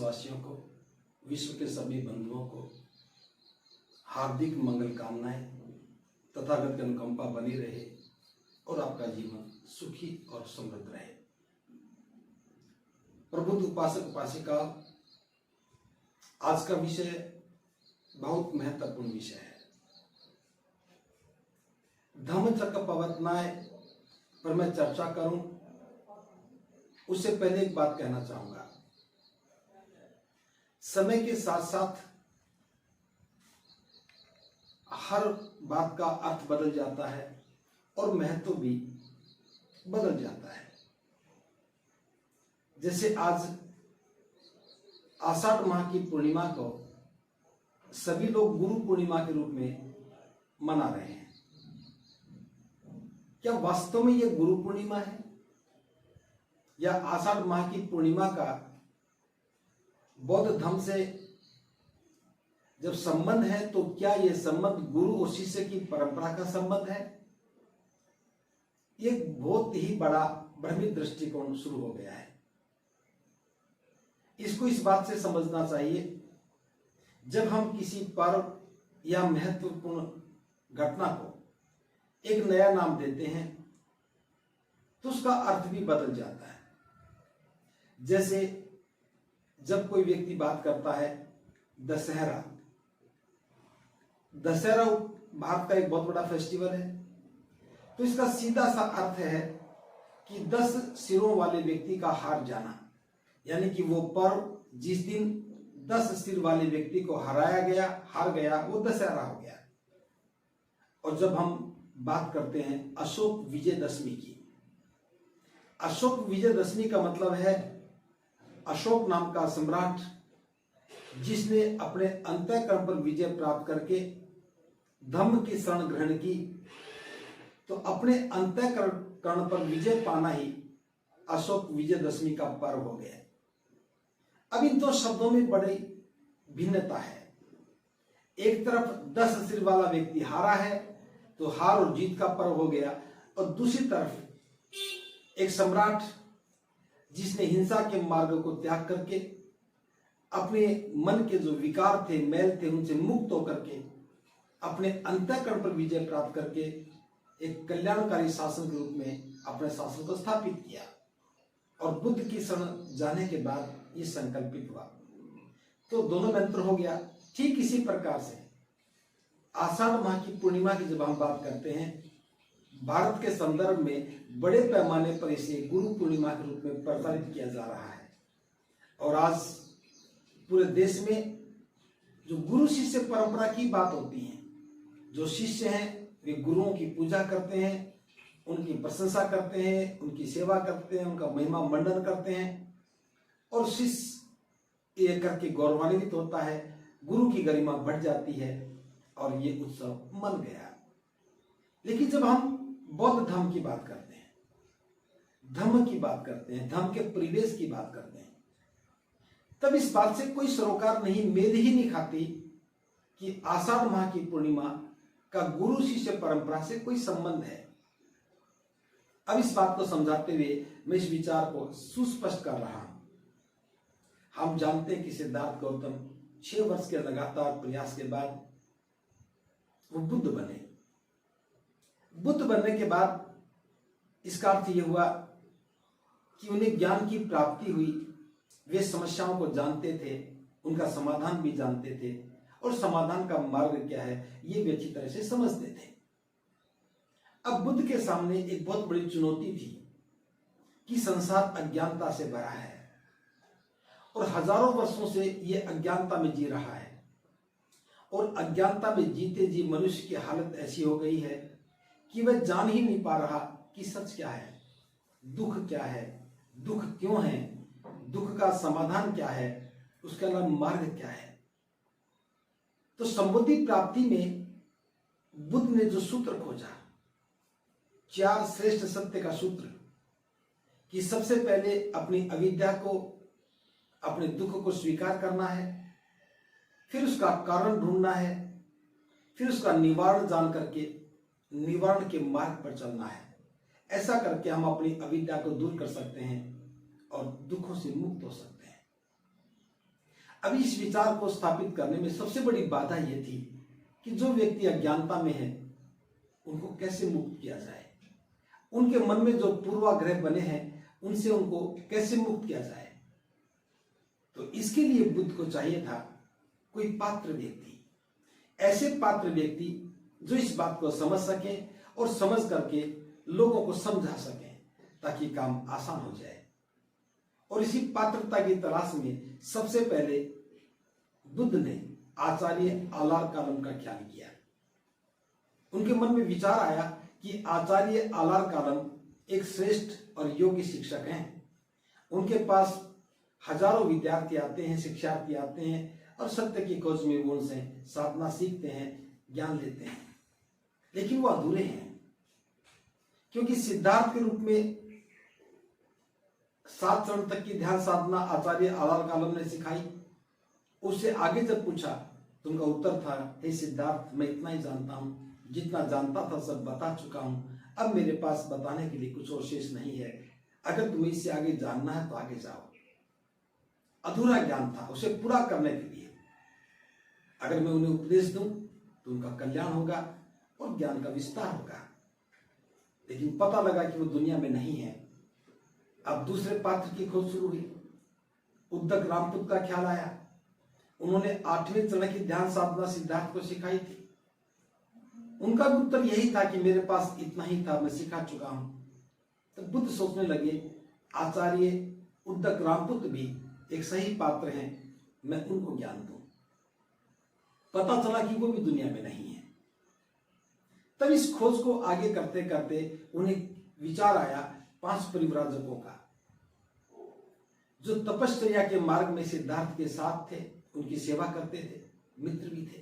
देशवासियों को, विश्व के सभी बंधुओं को हार्दिक मंगल कामनाएं। तथागत की अनुकंपा बनी रहे और आपका जीवन सुखी और समृद्ध रहे। प्रबुद्ध उपासक उपासिका, आज का विषय बहुत महत्वपूर्ण विषय है। धम्मचक्र प्रवर्तनाय पर मैं चर्चा करूं उससे पहले एक बात कहना चाहूंगा। समय के साथ साथ हर बात का अर्थ बदल जाता है और महत्व भी बदल जाता है। जैसे आज आषाढ़ माह की पूर्णिमा को सभी लोग गुरु पूर्णिमा के रूप में मना रहे हैं। क्या वास्तव में यह गुरु पूर्णिमा है या आषाढ़ माह की पूर्णिमा का बौद्ध धर्म से जब संबंध है तो क्या यह संबंध गुरु और शिष्य की परंपरा का संबंध है? एक बहुत ही बड़ा भ्रमित दृष्टिकोण शुरू हो गया है। इसको इस बात से समझना चाहिए, जब हम किसी पर्व या महत्वपूर्ण घटना को एक नया नाम देते हैं तो उसका अर्थ भी बदल जाता है। जैसे जब कोई व्यक्ति बात करता है दशहरा, दशहरा भारत का एक बहुत बड़ा फेस्टिवल है, तो इसका सीधा सा अर्थ है कि 10 सिरों वाले व्यक्ति का हार जाना, यानी कि वो पर्व जिस दिन 10 सिर वाले व्यक्ति को हार गया वो दशहरा हो गया। और जब हम बात करते हैं अशोक विजयदशमी की, अशोक विजयदशमी का मतलब है अशोक नाम का सम्राट जिसने अपने अंतःकरण पर विजय प्राप्त करके धम्म की शरण ग्रहण की, तो अपने अंतःकरण पर विजय पाना ही अशोक विजयदशमी का पर्व हो गया। अब इन दो शब्दों में बड़ी भिन्नता है। एक तरफ 10 सिर वाला व्यक्ति हारा है तो हार और जीत का पर्व हो गया, और दूसरी तरफ एक सम्राट जिसने हिंसा के मार्ग को त्याग करके अपने मन के जो विकार थे, मैल थे, उनसे मुक्त होकर के अपने अंतःकरण पर विजय प्राप्त करके एक कल्याणकारी शासन के रूप में अपने शासन को स्थापित किया। और बुद्ध की शरण जाने के बाद ये संकल्पित हुआ, तो दोनों मंत्र हो गया। ठीक इसी प्रकार से आषाढ़ माह की पूर्णिमा की जब हम बात करते हैं, भारत के संदर्भ में बड़े पैमाने पर इसे गुरु पूर्णिमा के रूप में प्रचारित किया जा रहा है। और आज पूरे देश में जो गुरु शिष्य परंपरा की बात होती है, जो शिष्य हैं वे गुरुओं की पूजा करते हैं, उनकी प्रशंसा करते हैं, उनकी सेवा करते हैं, उनका महिमा मंडन करते हैं, और शिष्य ये करके गौरवान्वित होता है, गुरु की गरिमा बढ़ जाती है और ये उत्सव मन गया। लेकिन जब हम बौद्ध धर्म की बात करते हैं, धम्म की बात करते हैं, धम्म के परिवेश की बात करते हैं, तब इस बात से कोई सरोकार नहीं, मेल ही नहीं खाती कि आषाढ़ माह की पूर्णिमा का गुरु शिष्य परंपरा से कोई संबंध है। अब इस बात को समझाते हुए मैं इस विचार को सुस्पष्ट कर रहा हूं। हम जानते हैं कि सिद्धार्थ गौतम 6 वर्ष के लगातार प्रयास के बाद वो बुद्ध बने। बुद्ध बनने के बाद इसका अर्थ यह हुआ कि उन्हें ज्ञान की प्राप्ति हुई, वे समस्याओं को जानते थे, उनका समाधान भी जानते थे, और समाधान का मार्ग क्या है ये भी अच्छी तरह से समझते थे। अब बुद्ध के सामने एक बहुत बड़ी चुनौती थी कि संसार अज्ञानता से भरा है और हजारों वर्षों से यह अज्ञानता में जी रहा है, और अज्ञानता में जीते जी मनुष्य की हालत ऐसी हो गई है कि वह जान ही नहीं पा रहा कि सच क्या है, दुख क्या है, दुख क्यों है, दुख का समाधान क्या है, उसके अलावा मार्ग क्या है। तो संबुद्धि प्राप्ति में बुद्ध ने जो सूत्र खोजा, 4 श्रेष्ठ सत्य का सूत्र, कि सबसे पहले अपनी अविद्या को, अपने दुख को स्वीकार करना है, फिर उसका कारण ढूंढना है, फिर उसका निवारण जान करके निवारण के मार्ग पर चलना है। ऐसा करके हम अपनी अविद्या को दूर कर सकते हैं और दुखों से मुक्त हो सकते हैं। अभी इस विचार को स्थापित करने में सबसे बड़ी बाधा यह थी कि जो व्यक्ति अज्ञानता में है उनको कैसे मुक्त किया जाए, उनके मन में जो पूर्वाग्रह बने हैं उनसे उनको कैसे मुक्त किया जाए। तो इसके लिए बुद्ध को चाहिए था कोई पात्र व्यक्ति, ऐसे पात्र व्यक्ति जो इस बात को समझ सके और समझ करके लोगों को समझा सके ताकि काम आसान हो जाए। और इसी पात्रता की तलाश में सबसे पहले बुद्ध ने आचार्य आलार कालम का ख्याल किया। उनके मन में विचार आया कि आचार्य आलार कालम एक श्रेष्ठ और योग्य शिक्षक हैं। उनके पास हजारों विद्यार्थी आते हैं, शिक्षार्थी आते हैं और सत्य की खोज में वो उनसे साधना सीखते हैं, ज्ञान लेते हैं, लेकिन वो अधूरे हैं क्योंकि सिद्धार्थ के रूप में 7 चरण तक की ध्यान साधना आचार्य आलार कालम ने सिखाई। उससे आगे जब पूछा तो उनका उत्तर था, हे सिद्धार्थ, मैं इतना ही जानता हूं, जितना जानता था सब बता चुका हूं, अब मेरे पास बताने के लिए कुछ और शेष नहीं है। अगर तुम्हें इससे आगे जानना है तो आगे जाओ। अधूरा ज्ञान था, उसे पूरा करने के लिए अगर मैं उन्हें उपदेश दूं तो उनका कल्याण होगा और ज्ञान का विस्तार होगा। लेकिन पता लगा कि वो दुनिया में नहीं है। अब दूसरे पात्र की खोज शुरू हुई। उद्धक रामपुत का ख्याल आया। उन्होंने 8वें चरण की ध्यान साधना सिद्धार्थ को सिखाई थी। उनका उत्तर यही था कि मेरे पास इतना ही था, मैं सिखा चुका हूं। तो बुद्ध सोचने लगे, आचार्य उद्धक रामपुत भी एक सही पात्र हैं, मैं उनको ज्ञान दूं। पता चला कि वो भी दुनिया में नहीं है। तब इस खोज को आगे करते करते उन्हें विचार आया 5 परिव्राजकों का, जो तपश्चर्या के मार्ग में सिद्धार्थ के साथ थे, उनकी सेवा करते थे, मित्र भी थे।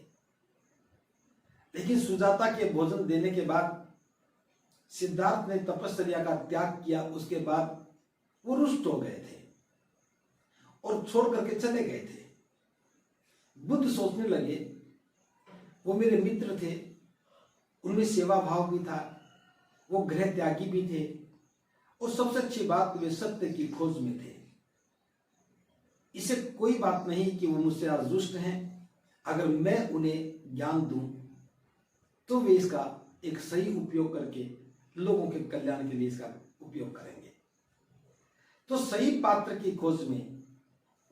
लेकिन सुजाता के भोजन देने के बाद सिद्धार्थ ने तपश्चर्या का त्याग किया। उसके बाद वो रुष्ट हो गए थे और छोड़ करके चले गए थे। बुद्ध सोचने लगे, वो मेरे मित्र थे, उनमें सेवा भाव भी था, वो गृह त्यागी भी थे और सबसे अच्छी बात वे सत्य की खोज में थे। इसे कोई बात नहीं कि वो मुझसे आज दुष्ट हैं। अगर मैं उन्हें ज्ञान दूं तो वे इसका एक सही उपयोग करके लोगों के कल्याण के लिए इसका उपयोग करेंगे। तो सही पात्र की खोज में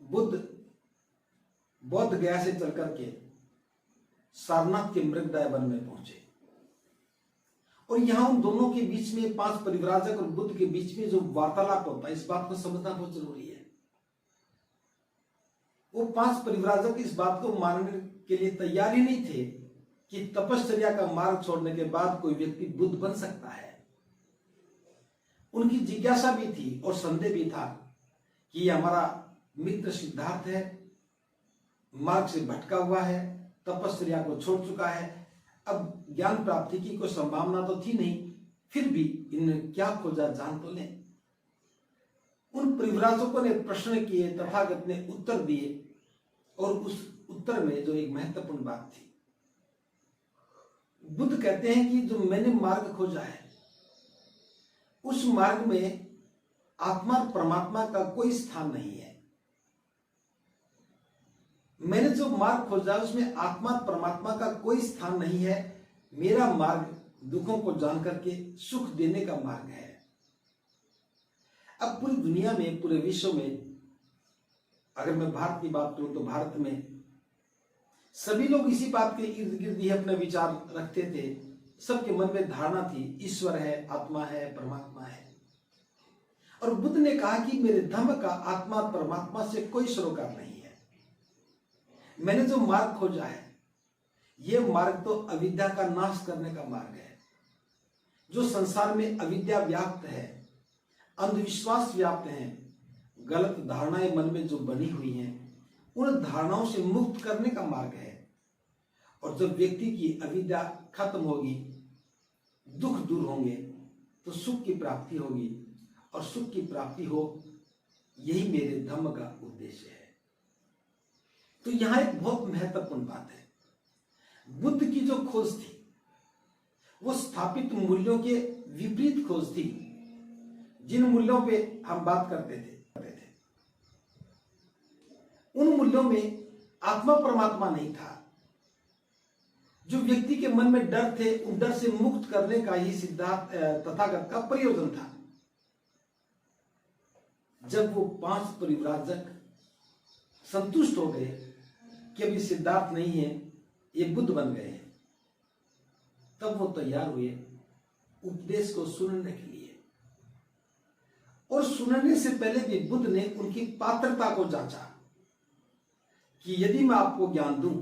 बुद्ध बौद्ध गया से चल करके सारनाथ के मृगदाय वन में पहुंचे। और यहां उन दोनों के बीच में 5 परिव्राजक और बुद्ध के बीच में जो वार्तालाप होता है, इस बात को समझना बहुत जरूरी है। वो 5 परिव्राजक इस बात को मानने के लिए तैयार ही नहीं थे कि तपश्चर्या का मार्ग छोड़ने के बाद कोई व्यक्ति बुद्ध बन सकता है। उनकी जिज्ञासा भी थी और संदेह भी था कि ये हमारा मित्र सिद्धार्थ है, मार्ग से भटका हुआ है, तपश्चर्या को छोड़ चुका है, अब ज्ञान प्राप्ति की कोई संभावना तो थी नहीं, फिर भी इन्होंने क्या खोजा जान तो लें। उन परिव्राजकों ने प्रश्न किए, तथागत ने उत्तर दिए और उस उत्तर में जो एक महत्वपूर्ण बात थी, बुद्ध कहते हैं कि जो मैंने मार्ग खोजा है उस मार्ग में आत्मा और परमात्मा का कोई स्थान नहीं है। मैंने जो मार्ग खोजा उसमें आत्मा और परमात्मा का कोई स्थान नहीं है। मेरा मार्ग दुखों को जान करके सुख देने का मार्ग है। अब पूरी दुनिया में, पूरे विश्व में, अगर मैं भारत की बात करूं तो भारत में सभी लोग इसी बात के इर्द गिर्द ही अपने विचार रखते थे। सबके मन में धारणा थी ईश्वर है, आत्मा है, परमात्मा है। और बुद्ध ने कहा कि मेरे धम्म का आत्मा परमात्मा से कोई सरोकार नहीं है। मैंने जो मार्ग खोजा है यह मार्ग तो अविद्या का नाश करने का मार्ग है। जो संसार में अविद्या व्याप्त है, अंधविश्वास व्याप्त है, गलत धारणाएं मन में जो बनी हुई हैं, उन धारणाओं से मुक्त करने का मार्ग है। और जब व्यक्ति की अविद्या खत्म होगी, दुख दूर होंगे, तो सुख की प्राप्ति होगी। और सुख की प्राप्ति हो, यही मेरे धम्म का उद्देश्य है। तो यहां एक बहुत महत्वपूर्ण बात है। बुद्ध की जो खोज थी वो स्थापित मूल्यों के विपरीत खोज थी। जिन मूल्यों पे हम बात करते थे उन मूल्यों मूल्यों में आत्मा परमात्मा नहीं था। जो व्यक्ति के मन में डर थे, उन डर से मुक्त करने का ही सिद्धार्थ तथागत का प्रयोजन था। जब वो 5 परिव्राजक संतुष्ट हो गए कि अभी सिद्धार्थ नहीं है, ये बुद्ध बन गए हैं, तब वो तैयार हुए उपदेश को सुनने के लिए। और सुनने से पहले भी बुद्ध ने उनकी पात्रता को जांचा कि यदि मैं आपको ज्ञान दूं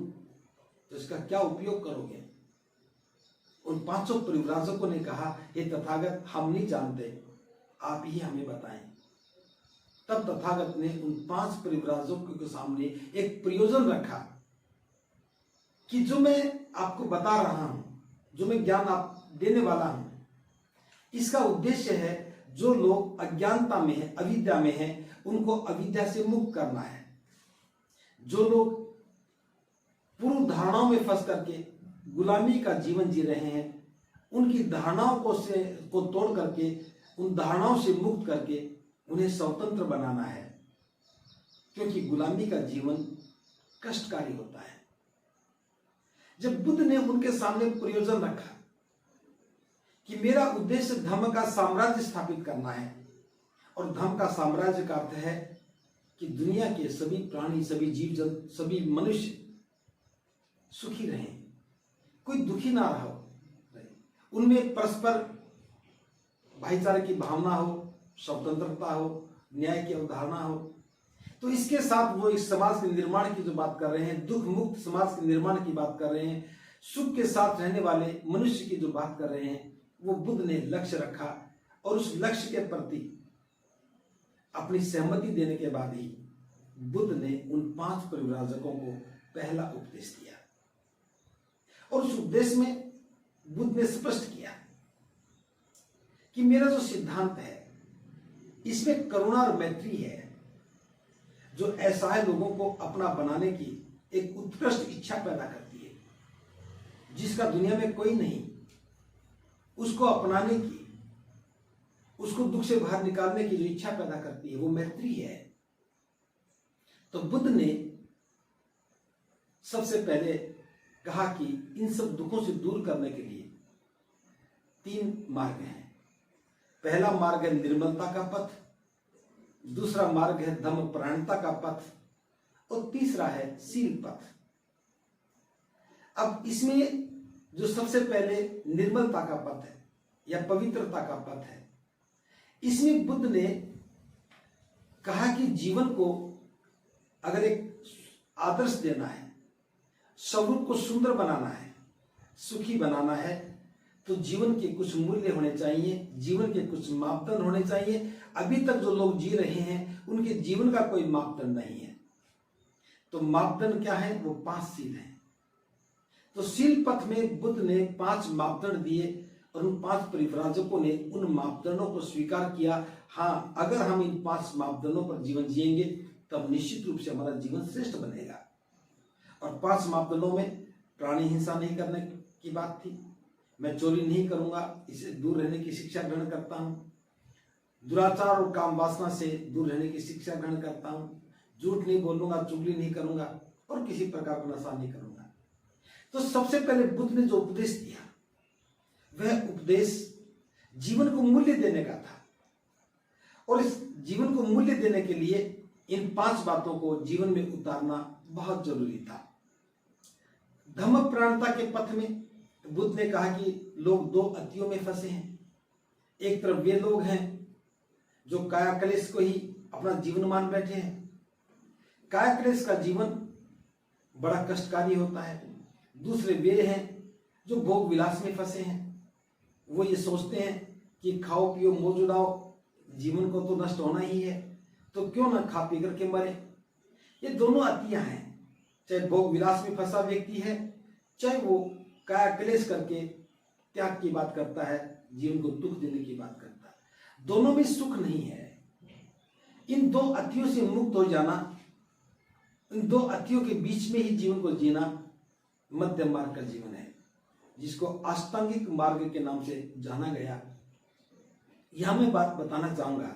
तो इसका क्या उपयोग करोगे। उन 5 परिव्राजकों ने कहा, हे तथागत, हम नहीं जानते, आप ही हमें बताएं। तब तथागत ने उन 5 परिव्राजकों के सामने एक प्रयोजन रखा कि जो मैं आपको बता रहा हूं, जो मैं ज्ञान आप देने वाला हूं, इसका उद्देश्य है जो लोग अज्ञानता में है, अविद्या में है, उनको अविद्या से मुक्त करना है। जो लोग पूर्व धारणाओं में फंस करके गुलामी का जीवन जी रहे हैं, उनकी धारणाओं को तोड़ करके, उन धारणाओं से मुक्त करके उन्हें स्वतंत्र बनाना है, क्योंकि गुलामी का जीवन कष्टकारी होता है। जब बुद्ध ने उनके सामने प्रयोजन रखा कि मेरा उद्देश्य धर्म का साम्राज्य स्थापित करना है, और धर्म का साम्राज्य का अर्थ है कि दुनिया के सभी प्राणी, सभी जीव जंतु, सभी मनुष्य सुखी रहें, कोई दुखी ना रहो, उनमें परस्पर भाईचारे की भावना हो, स्वतंत्रता हो, न्याय की अवधारणा हो। तो इसके साथ वो इस समाज के निर्माण की जो बात कर रहे हैं, दुख मुक्त समाज के निर्माण की बात कर रहे हैं, सुख के साथ रहने वाले मनुष्य की जो बात कर रहे हैं, वो बुद्ध ने लक्ष्य रखा। और उस लक्ष्य के प्रति अपनी सहमति देने के बाद ही बुद्ध ने उन 5 परिव्राजकों को पहला उपदेश दिया। और उस उपदेश में बुद्ध ने स्पष्ट किया कि मेरा जो सिद्धांत है, इसमें करुणा और मैत्री है, जो असहाय लोगों को अपना बनाने की एक उत्कृष्ट इच्छा पैदा करती है, जिसका दुनिया में कोई नहीं, उसको अपनाने की, उसको दुख से बाहर निकालने की जो इच्छा पैदा करती है, वो मैत्री है। तो बुद्ध ने सबसे पहले कहा कि इन सब दुखों से दूर करने के लिए 3 मार्ग हैं। पहला मार्ग है निर्मलता का पथ, दूसरा मार्ग है धम्मपरायणता का पथ, और तीसरा है शील पथ। अब इसमें जो सबसे पहले निर्मलता का पथ है या पवित्रता का पथ है, इसमें बुद्ध ने कहा कि जीवन को अगर एक आदर्श देना है, स्वरूप को सुंदर बनाना है, सुखी बनाना है, तो जीवन के कुछ मूल्य होने चाहिए, जीवन के कुछ मापदंड होने चाहिए। अभी तक जो लोग जी रहे हैं, उनके जीवन का कोई मापदंड नहीं है। तो मापदंड क्या है? वो 5 शील हैं। तो शील पथ में बुद्ध ने 5 मापदंड दिए, और उन 5 परिव्राजकों ने उन मापदंडों को स्वीकार किया। हाँ, अगर हम इन 5 मापदंडों पर जीवन जिएंगे, तब निश्चित रूप से हमारा जीवन श्रेष्ठ बनेगा। और 5 मापदंडों में प्राणी हिंसा नहीं करने की बात थी, मैं चोरी नहीं करूंगा, इससे दूर रहने की शिक्षा ग्रहण करता हूं, दुराचार और काम वासना से दूर रहने की शिक्षा ग्रहण करता हूं, झूठ नहीं बोलूंगा, चुगली नहीं करूंगा, और किसी प्रकार का नशा नहीं करूंगा। तो सबसे पहले बुद्ध ने जो उपदेश दिया, वह उपदेश जीवन को मूल्य देने का था। और इस जीवन को मूल्य देने के लिए इन 5 बातों को जीवन में उतारना बहुत जरूरी था। धम्मपरायणता के पथ में बुद्ध ने कहा कि लोग 2 अतियों में फंसे हैं। एक तरफ वे लोग हैं जो कायाक्लेश को ही अपना जीवन मान बैठे हैं। कायाक्लेश का जीवन बड़ा कष्टकारी होता है। दूसरे वे हैं जो भोग विलास में फंसे हैं। वो ये सोचते हैं कि खाओ पियो मौज उड़ाओ, जीवन को तो नष्ट होना ही है, तो क्यों ना खा पी करके मरे। ये दोनों अतियां हैं, चाहे भोग विलास में फंसा व्यक्ति है, चाहे वो कायाक्लेश करके त्याग की बात करता है, जीवन को दुख देने की बात करता है। दोनों में सुख नहीं है। इन 2 अतियों से मुक्त हो जाना, इन 2 अतियों के बीच में ही जीवन को जीना मध्य मार्ग का जीवन है, जिसको अष्टांगिक मार्ग के नाम से जाना गया। यहां मैं बात बताना चाहूंगा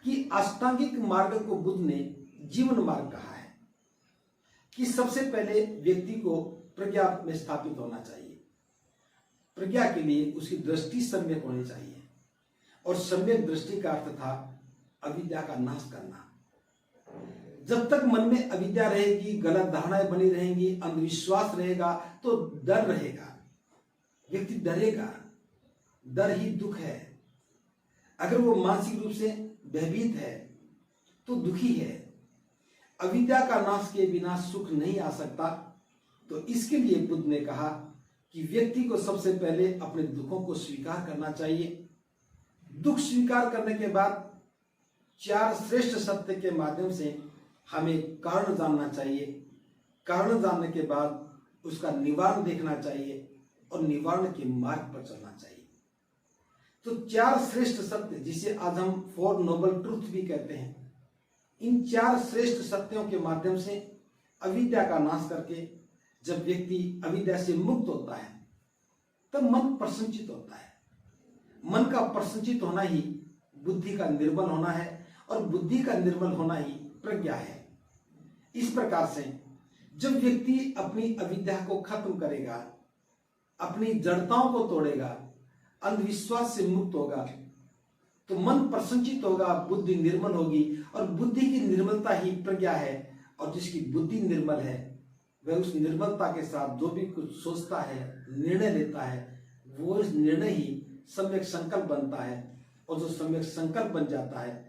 कि अष्टांगिक मार्ग को बुद्ध ने जीवन मार्ग कहा है। कि सबसे पहले व्यक्ति को प्रज्ञा में स्थापित होना चाहिए। प्रज्ञा के लिए उसकी दृष्टि सम्यक होनी चाहिए, और सम्यक दृष्टि का अर्थ था अविद्या का नाश करना। जब तक मन में अविद्या रहेगी, गलत धारणाएं बनी रहेंगी, अंधविश्वास रहेगा, तो डर रहेगा, व्यक्ति डरेगा। डर ही दुख है। अगर वो मानसिक रूप से भयभीत है तो दुखी है। अविद्या का नाश के बिना सुख नहीं आ सकता। तो इसके लिए बुद्ध ने कहा कि व्यक्ति को सबसे पहले अपने दुखों को स्वीकार करना चाहिए। दुख स्वीकार करने के बाद 4 श्रेष्ठ सत्य के माध्यम से हमें कारण जानना चाहिए। कारण जानने के बाद उसका निवारण देखना चाहिए और निवारण के मार्ग पर चलना चाहिए। तो 4 श्रेष्ठ सत्य, जिसे आज हम 4 नोबल ट्रूथ भी कहते हैं, इन 4 श्रेष्ठ सत्यों के माध्यम से अविद्या का नाश करके जब व्यक्ति अविद्या से मुक्त होता है तब मन प्रसन्नचित होता है। मन का प्रसन्नचित होना ही बुद्धि का निर्मल होना है, और बुद्धि का निर्मल होना ही प्रज्ञा है। इस प्रकार से जब व्यक्ति अपनी अविद्या को खत्म करेगा, अपनी जड़ताओं को तोड़ेगा, अंधविश्वास से मुक्त होगा, तो मन प्रसन्नचित होगा, बुद्धि निर्मल होगी, और बुद्धि की निर्मलता ही प्रज्ञा है। और जिसकी बुद्धि निर्मल है वह उस निर्मलता के साथ जो भी कुछ सोचता है, निर्णय लेता है, वो इस निर्णय ही सम्यक संकल्प बनता है, और जो सम्यक संकल्प बन जाता है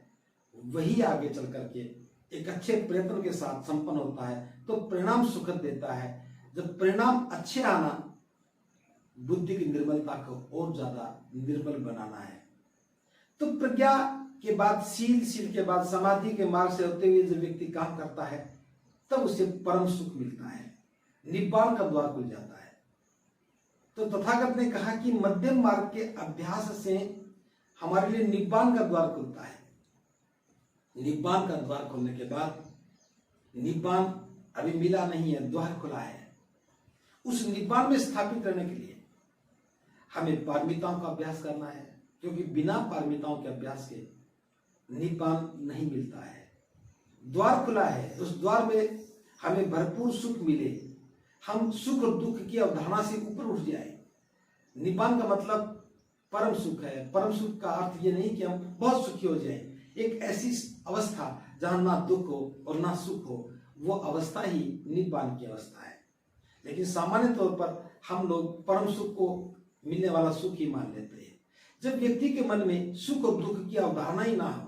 वही आगे चल करके एक अच्छे प्रयत्न के साथ संपन्न होता है, तो परिणाम सुखद देता है। जब परिणाम अच्छे आना, बुद्धि की निर्मलता को और ज्यादा निर्मल बनाना है। तो प्रज्ञा के बाद सील, सील के बाद समाधि के मार्ग से होते हुए जब व्यक्ति काम करता है तब उसे परम सुख मिलता है, निब्बाण का द्वार खुल जाता है। तो तथागत ने कहा कि मध्यम मार्ग के अभ्यास से हमारे लिए निब्बाण का द्वार खुलता है। निब्बाण का द्वार खोलने के बाद, निब्बाण अभी मिला नहीं है, द्वार खुला है। उस निब्बाण में स्थापित रहने के लिए हमें पारमिताओं का अभ्यास करना है, क्योंकि बिना पारमिताओं के अभ्यास के निब्बाण नहीं मिलता है। द्वार खुला है, उस द्वार में हमें भरपूर सुख मिले, हम सुख और दुख की अवधारणा से ऊपर उठ जाए। निब्बाण का मतलब परम सुख है। परम सुख का अर्थ ये नहीं कि हम बहुत सुखी हो जाएं, एक ऐसी अवस्था जहां ना दुख हो और ना सुख हो, वो अवस्था ही निब्बाण की अवस्था है। लेकिन सामान्य तौर पर हम लोग परम सुख को मिलने वाला सुख ही मान लेते हैं। जब व्यक्ति के मन में सुख और दुख की अवधारणा ही ना हो,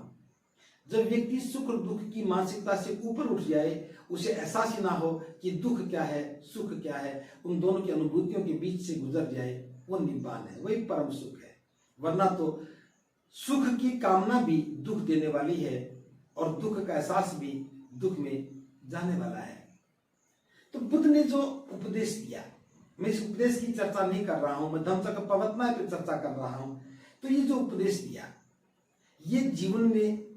जब व्यक्ति सुख और दुख की मानसिकता से ऊपर उठ जाए, उसे एहसास ही ना हो कि दुख क्या है, सुख क्या है, उन दोनों की अनुभूतियों के बीच से गुजर जाए, वो निब्बाण है, वही परम सुख है। वरना तो सुख की कामना भी दुख देने वाली है, और दुख का एहसास भी दुख में जाने वाला है। तो बुद्ध ने जो उपदेश दिया, मैं इस उपदेश की चर्चा नहीं कर रहा हूं, मैं धम्मचक्र प्रवर्तन पर चर्चा कर रहा हूं। तो ये जो उपदेश दिया, ये जीवन में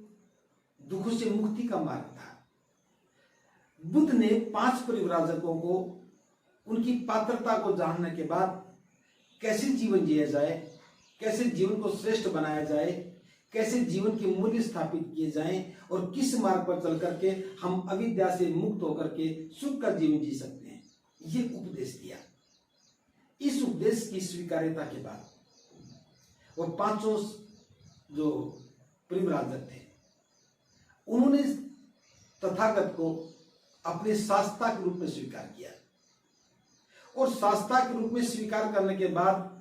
दुखों से मुक्ति का मार्ग था। बुद्ध ने 5 परिव्राजकों को उनकी पात्रता को जानने के बाद कैसे जीवन जिया जाए, कैसे जीवन को श्रेष्ठ बनाया जाए, कैसे जीवन के मूल्य स्थापित किए जाएं, और किस मार्ग पर चल करके हम अविद्या से मुक्त होकर के सुख का जीवन जी सकते हैं, ये उपदेश दिया। इस उपदेश की स्वीकार्यता के बाद वो 5 जो परिव्राजक थे, उन्होंने तथागत को अपने शास्ता के रूप में स्वीकार किया, और शास्ता के रूप में स्वीकार करने के बाद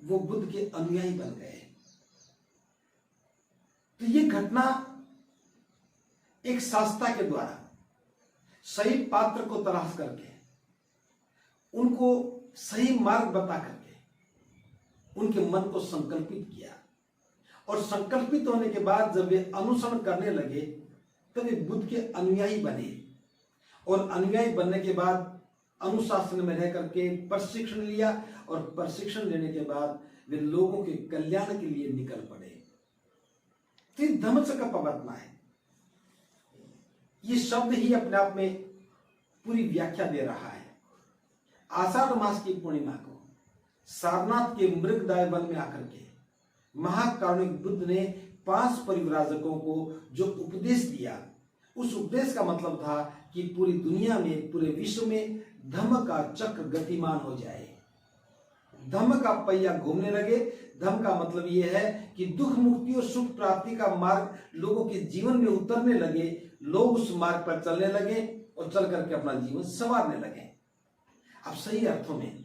वो बुद्ध के अनुयायी बन गए। तो ये घटना एक शास्ता के द्वारा सही पात्र को तलाश करके, उनको सही मार्ग बता करके उनके मन को संकल्पित किया, और संकल्पित होने के बाद जब वे अनुसरण करने लगे तब वे बुद्ध के अनुयायी बने, और अनुयायी बनने के बाद अनुशासन में रह करके प्रशिक्षण लिया, और प्रशिक्षण लेने के बाद वे लोगों के कल्याण के लिए निकल पड़े। तो धम्मचक्र प्रवर्तन है, ये शब्द ही अपने आप में पूरी व्याख्या दे रहा है। आषाढ़ मास की पूर्णिमा को सारनाथ के मृगदाय वन में आकर के महाकारुणिक बुद्ध ने 5 परिव्राजकों को जो उपदेश दिया, उस उपदेश का मतलब था कि पूरी दुनिया में, पूरे विश्व में धर्म का चक्र गतिमान हो जाए, धर्म का पहिया घूमने लगे। धर्म का मतलब यह है कि दुख मुक्ति और सुख प्राप्ति का मार्ग लोगों के जीवन में उतरने लगे, लोग उस मार्ग पर चलने लगे और चल करके अपना जीवन संवारने लगे। अब सही अर्थों में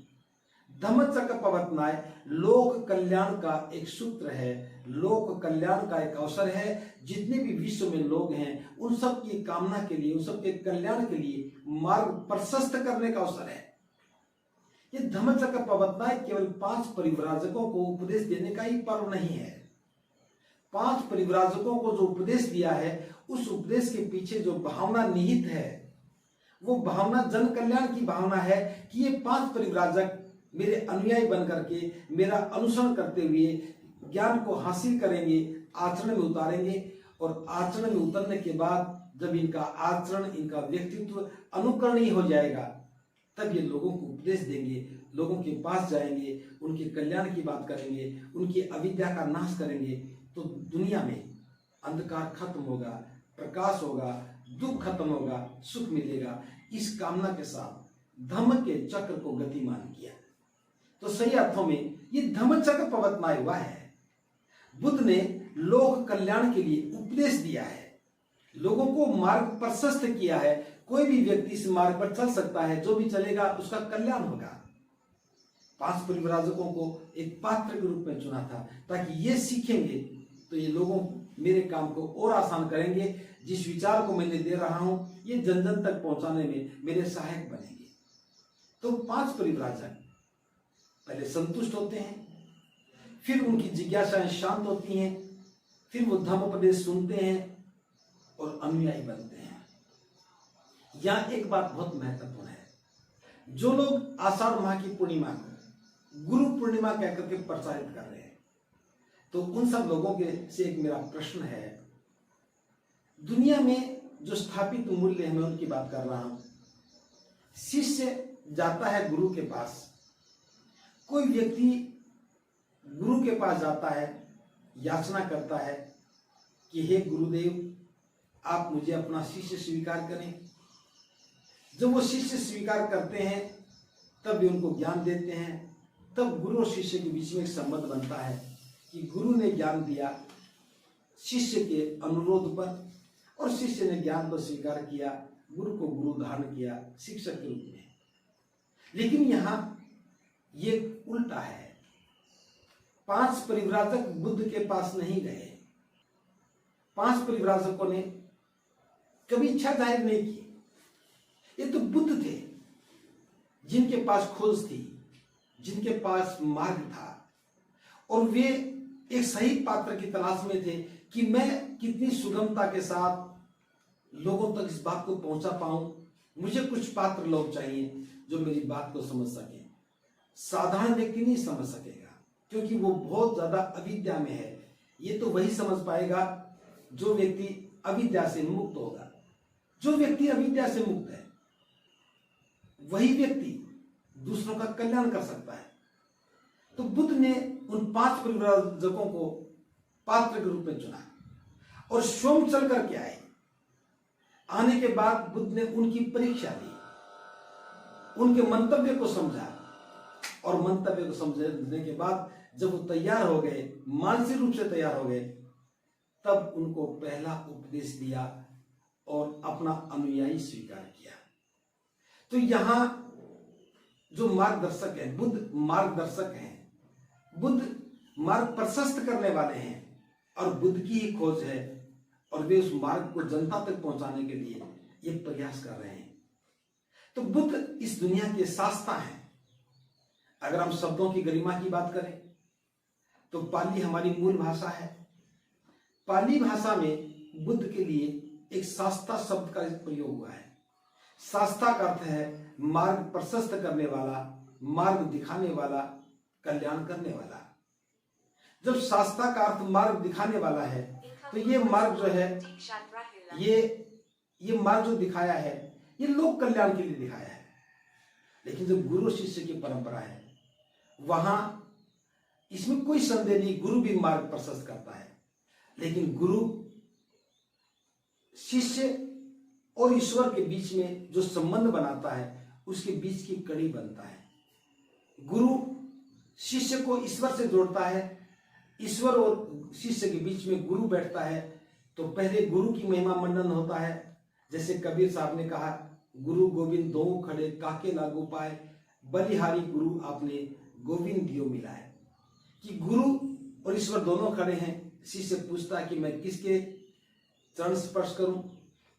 धम्मचक्र प्रवर्तनाय लोक कल्याण का एक सूत्र है, लोक कल्याण का एक अवसर है। जितने भी विश्व में लोग हैं उन सब की कामना के लिए, उन सब के कल्याण के लिए मार्ग प्रशस्त करने का अवसर है। ये धम्मचक्र प्रवर्तनाय केवल 5 परिव्राजकों को उपदेश देने का ही पर्व नहीं है। 5 परिव्राजकों को जो उपदेश दिया है, उस उपदेश के पीछे जो भावना निहित है, वो भावना जन कल्याण की भावना है कि ये 5 परिव्राजक मेरे अनुयायी बन करके मेरा अनुसरण करते हुए ज्ञान को हासिल करेंगे, आचरण में उतारेंगे, और आचरण में उतरने के बाद जब इनका आचरण, इनका व्यक्तित्व अनुकरणीय हो जाएगा, तब ये लोगों को उपदेश देंगे, लोगों के पास जाएंगे, उनके कल्याण की बात करेंगे, उनकी अविद्या का नाश करेंगे, तो दुनिया में अंधकार खत्म होगा, प्रकाश होगा, दुख खत्म होगा, सुख मिलेगा। इस कामना के साथ धम्म के चक्र को गतिमान किया। तो सही अर्थों में ये धम्मचक्र प्रवर्तनाय हुआ है। बुद्ध ने लोक कल्याण के लिए उपदेश दिया है, लोगों को मार्ग प्रशस्त किया है। कोई भी व्यक्ति इस मार्ग पर चल सकता है, जो भी चलेगा उसका कल्याण होगा। 5 परिव्राजकों को एक पात्र के रूप में चुना था ताकि ये सीखेंगे तो ये लोगों मेरे काम को और आसान करेंगे। जिस विचार को मैंने दे रहा हूं ये जन जन तक पहुंचाने में मेरे सहायक बनेंगे। तो 5 परिव्राजक पहले संतुष्ट होते हैं, फिर उनकी जिज्ञासाएं शांत होती हैं, फिर वो धम्म उपदेश सुनते हैं और अनुयायी बनते हैं। यहां एक बात बहुत महत्वपूर्ण है, जो लोग आषाढ़ माह की पूर्णिमा को गुरु पूर्णिमा कहकर के प्रचारित कर रहे हैं, तो उन सब लोगों के से एक मेरा प्रश्न है। दुनिया में जो स्थापित मूल्य है, मैं उनकी बात कर रहा हूं। शिष्य जाता है गुरु के पास, कोई व्यक्ति गुरु के पास जाता है, याचना करता है कि हे गुरुदेव, आप मुझे अपना शिष्य स्वीकार करें। जब वो शिष्य स्वीकार करते हैं तब भी उनको ज्ञान देते हैं। तब गुरु और शिष्य के बीच में एक संबंध बनता है कि गुरु ने ज्ञान दिया शिष्य के अनुरोध पर, और शिष्य ने ज्ञान को स्वीकार किया, गुरु को गुरु धारण किया शिक्षक के रूप में। लेकिन यहां ये उल्टा है। 5 परिव्राजक बुद्ध के पास नहीं गए। 5 परिव्राजकों ने कभी इच्छा जाहिर नहीं की। ये तो बुद्ध थे जिनके पास खोज थी, जिनके पास मार्ग था, और वे एक सही पात्र की तलाश में थे कि मैं कितनी सुगमता के साथ लोगों तक इस बात को पहुंचा पाऊं। मुझे कुछ पात्र लोग चाहिए जो मेरी बात को समझ सके। साधारण व्यक्ति नहीं समझ सकेगा क्योंकि वो बहुत ज्यादा अविद्या में है। ये तो वही समझ पाएगा जो व्यक्ति अविद्या से मुक्त होगा। जो व्यक्ति अविद्या से मुक्त है वही व्यक्ति दूसरों का कल्याण कर सकता है। तो बुद्ध ने उन 5 परिव्राजकों को पात्र के रूप में चुना और स्वयं चल करके आए। आने के बाद बुद्ध ने उनकी परीक्षा ली, उनके मंतव्य को समझा, और मंतव्य को समझने के बाद जब वो तैयार हो गए, मानसिक रूप से तैयार हो गए, तब उनको पहला उपदेश दिया और अपना अनुयायी स्वीकार किया। तो यहां जो मार्गदर्शक है, बुद्ध मार्गदर्शक हैं, बुद्ध मार्ग प्रशस्त करने वाले हैं, और बुद्ध की ही खोज है, और वे उस मार्ग को जनता तक पहुंचाने के लिए ये प्रयास कर रहे हैं। तो बुद्ध इस दुनिया के शास्ता हैं। अगर हम शब्दों की गरिमा की बात करें तो पाली हमारी मूल भाषा है। पाली भाषा में बुद्ध के लिए एक शास्ता शब्द का प्रयोग हुआ है। शास्ता का अर्थ है मार्ग प्रशस्त करने वाला, मार्ग दिखाने वाला, कल्याण करने वाला। जब शास्ता का अर्थ मार्ग दिखाने वाला है तो ये मार्ग जो है, ये मार्ग जो दिखाया है ये लोक कल्याण के लिए दिखाया है। लेकिन जब गुरु शिष्य की परंपरा है वहां इसमें कोई संदेह नहीं, गुरु भी मार्ग प्रशस्त करता है। लेकिन गुरु शिष्य और ईश्वर के बीच में जो संबंध बनाता है उसके बीच की कड़ी बनता है। गुरु शिष्य को ईश्वर से जोड़ता है, ईश्वर और शिष्य के बीच में गुरु बैठता है तो पहले गुरु की महिमा मंडन होता है। जैसे कबीर साहब ने कहा, गुरु गोविंद दो खड़े काके लागू पाए, बलिहारी गुरु आपने गोविंद दियो मिलाए। कि गुरु और ईश्वर दोनों खड़े हैं, शिष्य पूछता है कि मैं किसके चरण स्पर्श करूं,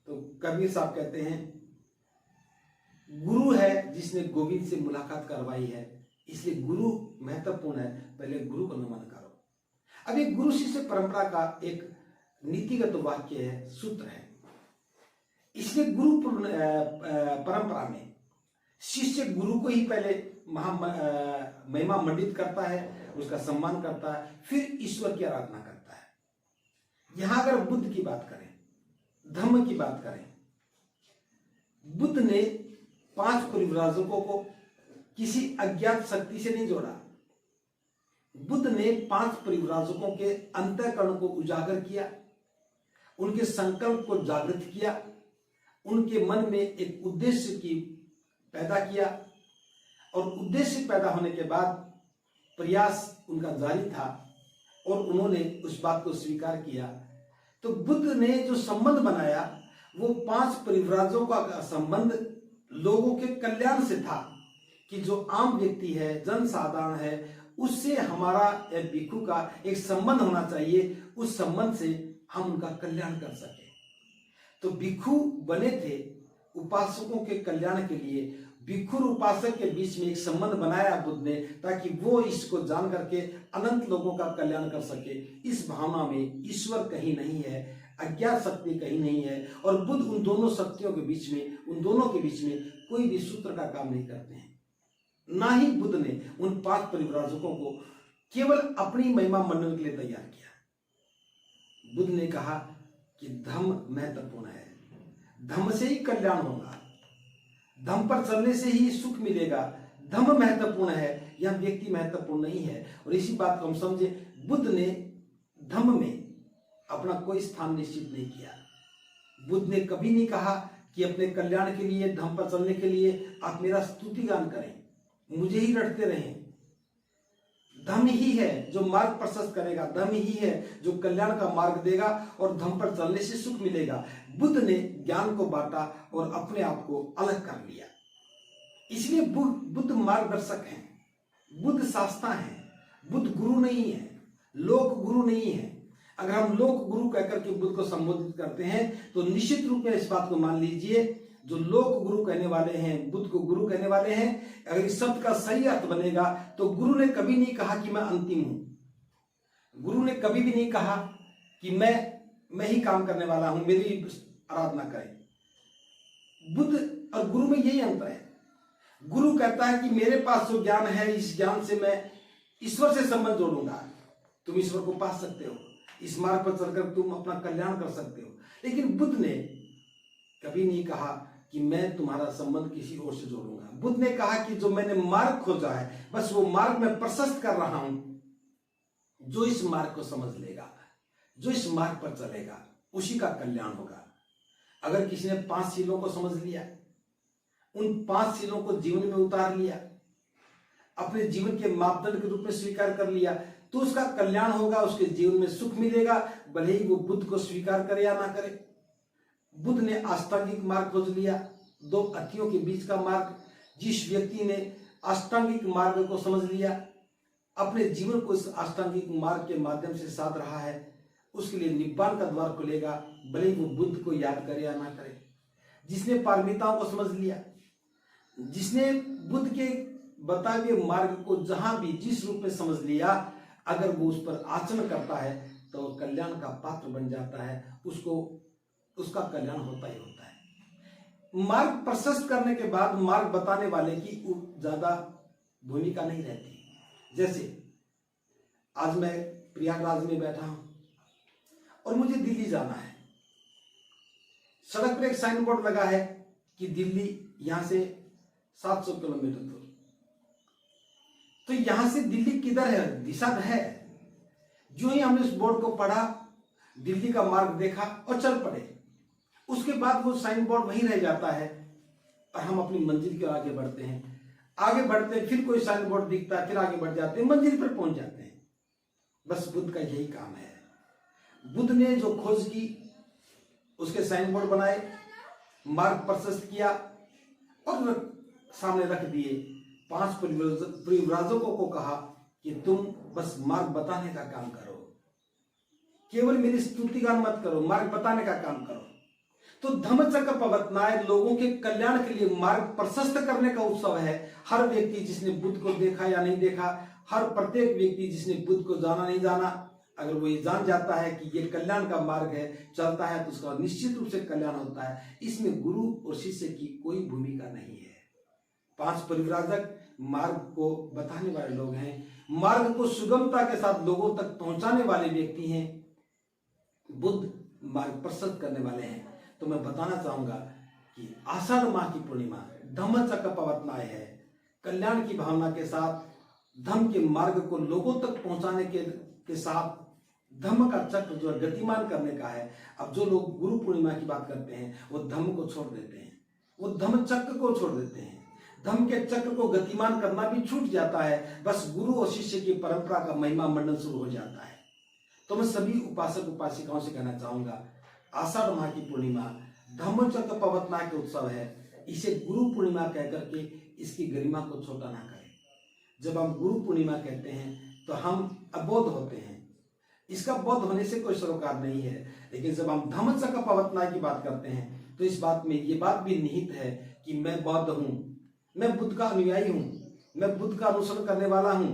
तो कबीर साहब कहते हैं गुरु है जिसने गोविंद से मुलाकात करवाई है, इसलिए गुरु महत्वपूर्ण है, पहले गुरु को नमन करो। अब एक गुरु शिष्य परंपरा का एक नीतिगत वाक्य है, सूत्र है। इसलिए गुरु परंपरा में शिष्य गुरु को ही पहले महिमा मंडित करता है, उसका सम्मान करता है, फिर ईश्वर की आराधना करता है। यहां अगर बुद्ध की बात करें, धम्म की बात करें, बुद्ध ने 5 परिव्राजकों को किसी अज्ञात शक्ति से नहीं जोड़ा। बुद्ध ने 5 परिव्राजकों के अंतःकरण को उजागर किया, उनके संकल्प को जागृत किया, उनके मन में एक उद्देश्य की पैदा किया, और उद्देश्य पैदा होने के बाद प्रयास उनका जारी था और उन्होंने उस बात को स्वीकार किया। तो बुद्ध ने जो संबंध बनाया वो 5 परिव्राजकों का संबंध लोगों के कल्याण से था, कि जो आम व्यक्ति है, जनसाधारण है, उससे हमारा एक भिक्षु का एक संबंध होना चाहिए, उस संबंध से हम उनका कल्याण कर सके। तो भिक्षु बने थे उपासकों के कल्याण के लिए। भिक्षु और उपासक के बीच में एक संबंध बनाया बुद्ध ने, ताकि वो इसको जान करके अनंत लोगों का कल्याण कर सके। इस भावना में ईश्वर कहीं नहीं है, अज्ञात शक्ति कहीं नहीं है, और बुद्ध उन दोनों शक्तियों के बीच में, उन दोनों के बीच में कोई भी सूत्र का काम नहीं करते हैं। ना ही बुद्ध ने उन 5 परिव्राजकों को केवल अपनी महिमा मंडन के लिए तैयार किया। बुद्ध ने कहा कि धम्म महत्वपूर्ण है, धम्म से ही कल्याण होगा, धम्म पर चलने से ही सुख मिलेगा, धम्म महत्वपूर्ण है, यह व्यक्ति महत्वपूर्ण नहीं है। और इसी बात को हम समझे, बुद्ध ने धम्म में अपना कोई स्थान निश्चित नहीं किया। बुद्ध ने कभी नहीं कहा कि अपने कल्याण के लिए, धम्म पर चलने के लिए आप मेरा स्तुति गान करें, मुझे ही रटते रहें। धम्म ही है जो मार्ग प्रशस्त करेगा, धम्म ही है जो कल्याण का मार्ग देगा, और धम्म पर चलने से सुख मिलेगा। बुद्ध ने ज्ञान को बांटा और अपने आप को अलग कर लिया। इसलिए बुद्ध मार्गदर्शक हैं, बुद्ध शास्ता हैं, बुद्ध गुरु नहीं है, लोक गुरु नहीं है। अगर हम लोक गुरु कहकर के बुद्ध को संबोधित करते हैं तो निश्चित रूप में इस बात को मान लीजिए, जो लोक गुरु कहने वाले हैं, बुद्ध को गुरु कहने वाले हैं, अगर इस शब्द का सही अर्थ बनेगा तो गुरु ने कभी नहीं कहा कि मैं अंतिम हूं। गुरु ने कभी भी नहीं कहा कि मैं ही काम करने वाला हूं, मेरी आराधना करें। बुद्ध और गुरु में यही अंतर है। गुरु कहता है कि मेरे पास जो ज्ञान है, इस ज्ञान से मैं ईश्वर से संबंध जोड़ूंगा, तुम ईश्वर को पा सकते हो, इस मार्ग पर चलकर तुम अपना कल्याण कर सकते हो। लेकिन बुद्ध ने कभी नहीं कहा कि मैं तुम्हारा संबंध किसी और से जोड़ूंगा। बुद्ध ने कहा कि जो मैंने मार्ग खोजा है, बस वो मार्ग मैं प्रशस्त कर रहा हूं, जो इस मार्ग को समझ लेगा, जो इस मार्ग पर चलेगा, उसी का कल्याण होगा। अगर किसी ने 5 शीलों को समझ लिया, उन 5 शीलों को जीवन में उतार लिया, अपने जीवन के मापदंड के रूप में स्वीकार कर लिया, तो उसका कल्याण होगा, उसके जीवन में सुख मिलेगा, भले ही वो बुद्ध को स्वीकार करे या ना करे। बुद्ध ने अष्टांगिक मार्ग खोज लिया, 2 अतियों के बीच का मार्ग। जिस व्यक्ति ने अष्टांगिक मार्ग को समझ लिया, अपने जीवन को इस अष्टांगिक मार्ग के माध्यम से साध रहा है, उसके लिए निब्बान का द्वार खुलेगा, भले ही वो बुद्ध को याद करे या ना करे। जिसने पारमिताओं को समझ लिया, जिसने बुद्ध के बताए हुए मार्ग को जहां भी जिस रूप में समझ लिया, अगर वो उस पर आचरण करता है तो कल्याण का पात्र बन जाता है, उसका कल्याण होता ही होता है। मार्ग प्रशस्त करने के बाद मार्ग बताने वाले की ज्यादा भूमिका नहीं रहती। जैसे आज मैं प्रयागराज में बैठा हूं और मुझे दिल्ली जाना है, सड़क पर एक साइन बोर्ड लगा है कि दिल्ली यहां से 700 किलोमीटर दूर। तो यहां से दिल्ली किधर है, दिशा है। जो ही हमने उस बोर्ड को पढ़ा, दिल्ली का मार्ग देखा और चल पड़े। उसके बाद वो साइन बोर्ड वहीं रह जाता है और हम अपनी मंजिल की ओर आगे बढ़ते हैं। आगे बढ़ते हैं, फिर कोई साइन बोर्ड दिखता है, फिर आगे बढ़ जाते हैं, मंजिल पर पहुंच जाते हैं। बस बुद्ध का यही काम है। बुद्ध ने जो खोज की, उसके साइन बोर्ड बनाए, मार्ग प्रशस्त किया और सामने रख दिए। 5 परिव्राजकों को कहा कि तुम बस मार्ग बताने का काम करो, केवल मेरी स्तुतिगान मत करो, मार्ग बताने का काम करो। तो धम्मचक्र प्रवर्तनाय लोगों के कल्याण के लिए मार्ग प्रशस्त करने का उत्सव है। हर व्यक्ति जिसने बुद्ध को देखा या नहीं देखा, हर प्रत्येक व्यक्ति जिसने बुद्ध को जाना नहीं जाना, अगर वो ये जान जाता है कि ये कल्याण का मार्ग है, चलता है, तो उसका निश्चित रूप से कल्याण होता है। इसमें गुरु और शिष्य की कोई भूमिका नहीं है। 5 परिव्राजक मार्ग को बताने वाले लोग हैं, मार्ग को सुगमता के साथ लोगों तक पहुंचाने वाले व्यक्ति हैं। बुद्ध मार्ग प्रशस्त करने वाले हैं। तो मैं बताना चाहूंगा कि आषाढ़ माह की पूर्णिमा धम्मचक्र प्रवर्तनाय है। कल्याण की भावना के साथ धम्म के मार्ग को लोगों तक पहुंचाने के साथ धम्म का चक्र जो गतिमान करने का है। अब जो लोग गुरु पूर्णिमा की बात करते हैं वो धम्म को छोड़ देते हैं, वो धम्म चक्र को छोड़ देते हैं। धम्म के चक्र को गतिमान करना भी छूट जाता है। बस गुरु और शिष्य की परंपरा का महिमा मंडन शुरू हो जाता है। तो मैं सभी उपासक उपासिकाओं से कहना चाहूंगा, आषाढ़ माह की पूर्णिमा धम्मचक्र प्रवर्तनाय के उत्सव है। इसे गुरु पूर्णिमा कहकर के इसकी गरिमा को छोटा ना करें। जब हम गुरु पूर्णिमा कहते हैं तो हम अबोध होते हैं, इसका बोध होने से कोई सरोकार नहीं है। लेकिन जब हम धम्मचक्र प्रवर्तनाय की बात करते हैं तो इस बात में ये बात भी निहित है कि मैं बौद्ध हूं, मैं बुद्ध का अनुयायी हूं, मैं बुद्ध का अनुसरण करने वाला हूं,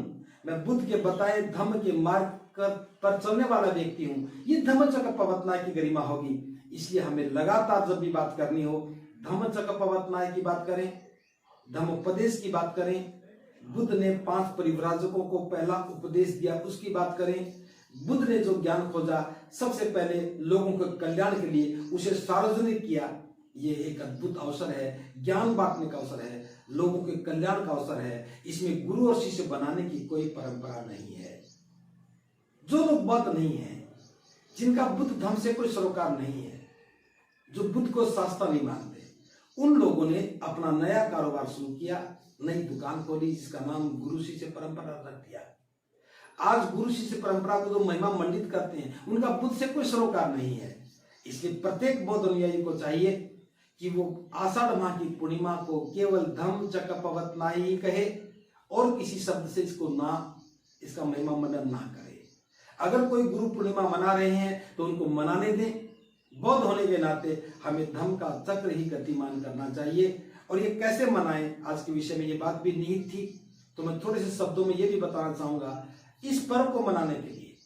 मैं बुद्ध के बताए धम्म के मार्ग पर चलने वाला व्यक्ति हूं। ये धम्मचक्र प्रवर्तनाय की गरिमा होगी। इसलिए हमें लगातार जब भी बात करनी हो, धम्मचक्र प्रवर्तनाय की बात करें, धम्मोपदेश की बात करें, बुद्ध ने 5 परिव्राजकों को पहला उपदेश दिया उसकी बात करें, बुद्ध ने जो ज्ञान खोजा सबसे पहले लोगों के कल्याण के लिए उसे सार्वजनिक किया। ये एक अद्भुत अवसर है, ज्ञान बांटने का अवसर है, लोगों के कल्याण का अवसर है। इसमें गुरु और शिष्य बनाने की कोई परंपरा नहीं है। जो लोग बौद्ध नहीं है, जिनका बुद्ध धर्म से कोई सरोकार नहीं है, जो बुद्ध को शास्त्र नहीं मानते, उन लोगों ने अपना नया कारोबार शुरू किया, नई दुकान खोली जिसका नाम गुरु शिष्य परंपरा रख दिया। आज गुरु शिष्य परंपरा को जो महिमा मंडित करते हैं उनका बुद्ध से कोई सरोकार नहीं है। इसलिए प्रत्येक बौद्ध अनुयायी को चाहिए कि वो आषाढ़ माह की पूर्णिमा को केवल धम्मचक्र प्रवर्तनाय ही कहे और किसी शब्द से इसको ना, इसका महिमा मंडन ना करे। अगर कोई गुरु पूर्णिमा मना रहे हैं तो उनको मनाने दें। बौद्ध होने के नाते हमें धम्म का चक्र ही गतिमान करना चाहिए। और ये कैसे मनाएं, आज के विषय में ये बात भी निहित थी। तो मैं थोड़े से शब्दों में ये भी बताना चाहूंगा, इस पर्व को मनाने के लिए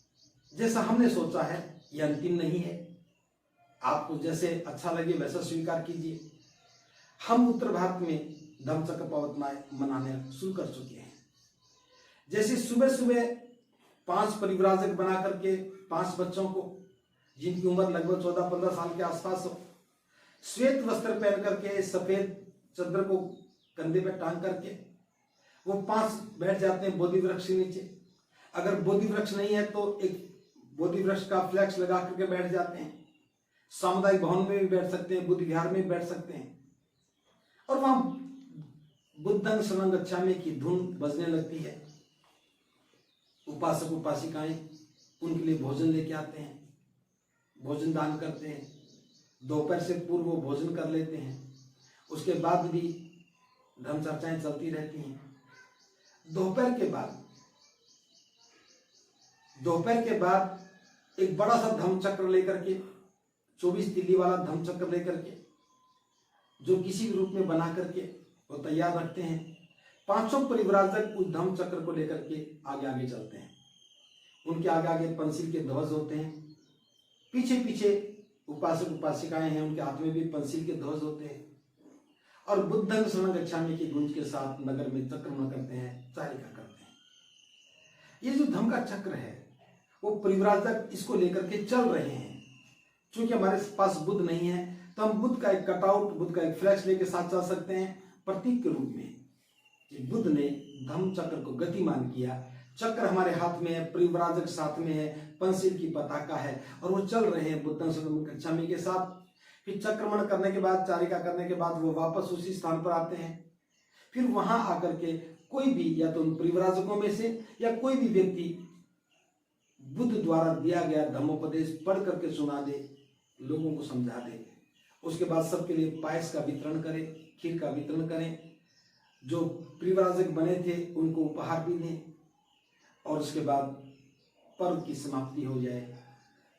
जैसा हमने सोचा है ये अंतिम नहीं है। आपको जैसे अच्छा लगे वैसा स्वीकार कीजिए। हम उत्तर भारत में धम्मचक्र प्रवर्तनाय मनाने शुरू कर चुके हैं। जैसे सुबह सुबह 5 परिव्राजक बना करके 5 बच्चों को, जिनकी उम्र लगभग 14-15 साल के आसपास हो, श्वेत वस्त्र पहन करके सफेद चद्दर को कंधे पे टांग करके वो 5 बैठ जाते हैं बोधि वृक्ष के नीचे। अगर बोधि वृक्ष नहीं है तो एक बोधि वृक्ष का फ्लैक्स लगा करके बैठ जाते हैं। सामुदायिक भवन में भी बैठ सकते हैं, बुद्ध विहार में भी बैठ सकते हैं। और वहां बुद्धं शरणं गच्छामि की धुन बजने लगती है। उपासक उपासिकाएं उनके लिए भोजन लेके आते हैं, भोजन दान करते हैं। दोपहर से पूर्व वो भोजन कर लेते हैं। उसके बाद भी धर्म चर्चाएं चलती रहती हैं। दोपहर के बाद एक बड़ा सा धम्म चक्र लेकर के, 24 तिल्ली वाला धम्म चक्र लेकर के, जो किसी भी रूप में बना करके वो तैयार रखते हैं। 500 परिव्राजक उस धम्म चक्र को लेकर के आगे आगे चलते हैं। उनके आगे आगे पंसील के ध्वज होते हैं, पीछे पीछे उपासक उपासिकाएं हैं, उनके हाथ में भी पंसील के ध्वज होते हैं। और बुद्धं शरणं गच्छामि की गूंज के साथ नगर में चक्रमण करते हैं, चारिका करते हैं। ये जो धम्म का चक्र है वो परिव्राजक इसको लेकर के चल रहे हैं। क्योंकि हमारे पास बुद्ध नहीं है तो हम बुद्ध का एक कटआउट, बुद्ध का एक फ्लैक्स लेके साथ चल सकते हैं प्रतीक के रूप में कि बुद्ध ने धम्म चक्र को गतिमान किया। चक्र हमारे हाथ में है, परिव्राजक साथ में है, पंसील की पताका है और वो चल रहे हैं बुद्धं शरणं गच्छामि के साथ। फिर चक्रमण करने के बाद, चारिका करने के बाद वो वापस उसी स्थान पर आते हैं। फिर वहां आकर के कोई भी, या तो उन परिव्राजकों में से या कोई भी व्यक्ति बुद्ध द्वारा दिया गया धम्मोपदेश पढ़ करके सुना दे, लोगों को समझा दे। उसके बाद सबके लिए पायस का वितरण करें, खीर का वितरण करें। जो परिव्राजक बने थे उनको उपहार भी दें, और उसके बाद पर्व की समाप्ति हो जाए।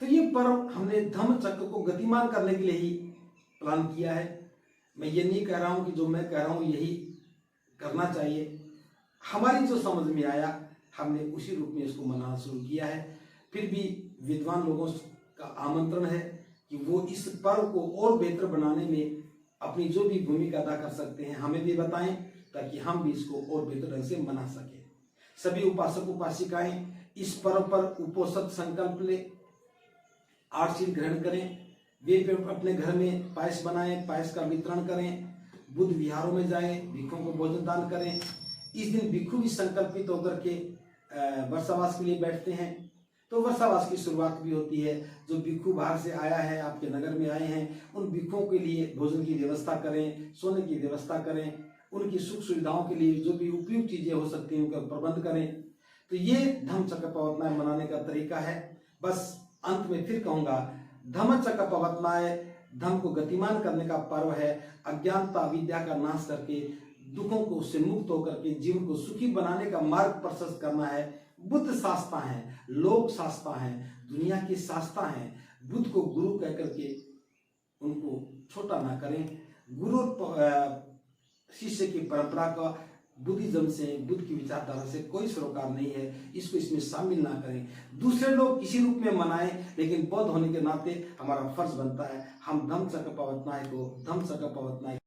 तो ये पर्व हमने धम्म चक्र को गतिमान करने के लिए ही प्लान किया है। मैं ये नहीं कह रहा हूं कि जो मैं कह रहा हूं यही करना चाहिए। हमारी जो समझ में आया हमने उसी रूप में इसको मनाना शुरू किया है। फिर भी विद्वान लोगों का आमंत्रण है कि वो इस पर्व को और बेहतर बनाने में अपनी जो भी भूमिका अदा कर सकते हैं हमें भी बताएं, ताकि हम भी इसको और बेहतर ढंग से मना सकें। सभी उपासक उपासिकाएं इस पर्व पर उपोषद संकल्प ले, आशीर्वाद ग्रहण करें। वे अपने घर में पायस बनाएं, पायस का वितरण करें, बुद्ध विहारों में जाएं, भिक्षुओं को भोजन दान करें। इस दिन भिक्षु भी संकल्पित होकर के वर्षावास के लिए बैठते हैं। तो वर्षावास की शुरुआत भी होती है। जो भिक्षु बाहर से आया है, आपके नगर में आए हैं, उन भिक्षुओं के लिए भोजन की व्यवस्था करें, सोने की व्यवस्था करें, उनकी सुख सुविधाओं के लिए जो भी उपयुक्त चीजें हो सकती हैं उनका प्रबंध करें। तो ये धम्म चक्र प्रवर्तनाएं मनाने का तरीका है। बस अंत में फिर कहूंगा, धम्म चक्र प्रवर्तनाएं धम्म को गतिमान करने का पर्व है। अज्ञानता अविद्या का नाश करके, दुखों को से मुक्त होकर के जीवन को सुखी बनाने का मार्ग प्रशस्त करना है। बुद्ध शास्त्र हैं, लोक शास्त्र हैं, दुनिया की शास्त्र हैं। बुद्ध को गुरु कह करके उनको छोटा ना करें। गुरु शिष्य की परंपरा का बुद्धिज्म से, बुद्ध की विचारधारा से कोई सरोकार नहीं है। इसको इसमें शामिल ना करें। दूसरे लोग किसी रूप में मनाएं, लेकिन बौद्ध होने के नाते हमारा फर्ज बनता है हम धम्म चक्र प्रवर्तनाएं को, धम्म चक्र प्रवर्तनाएं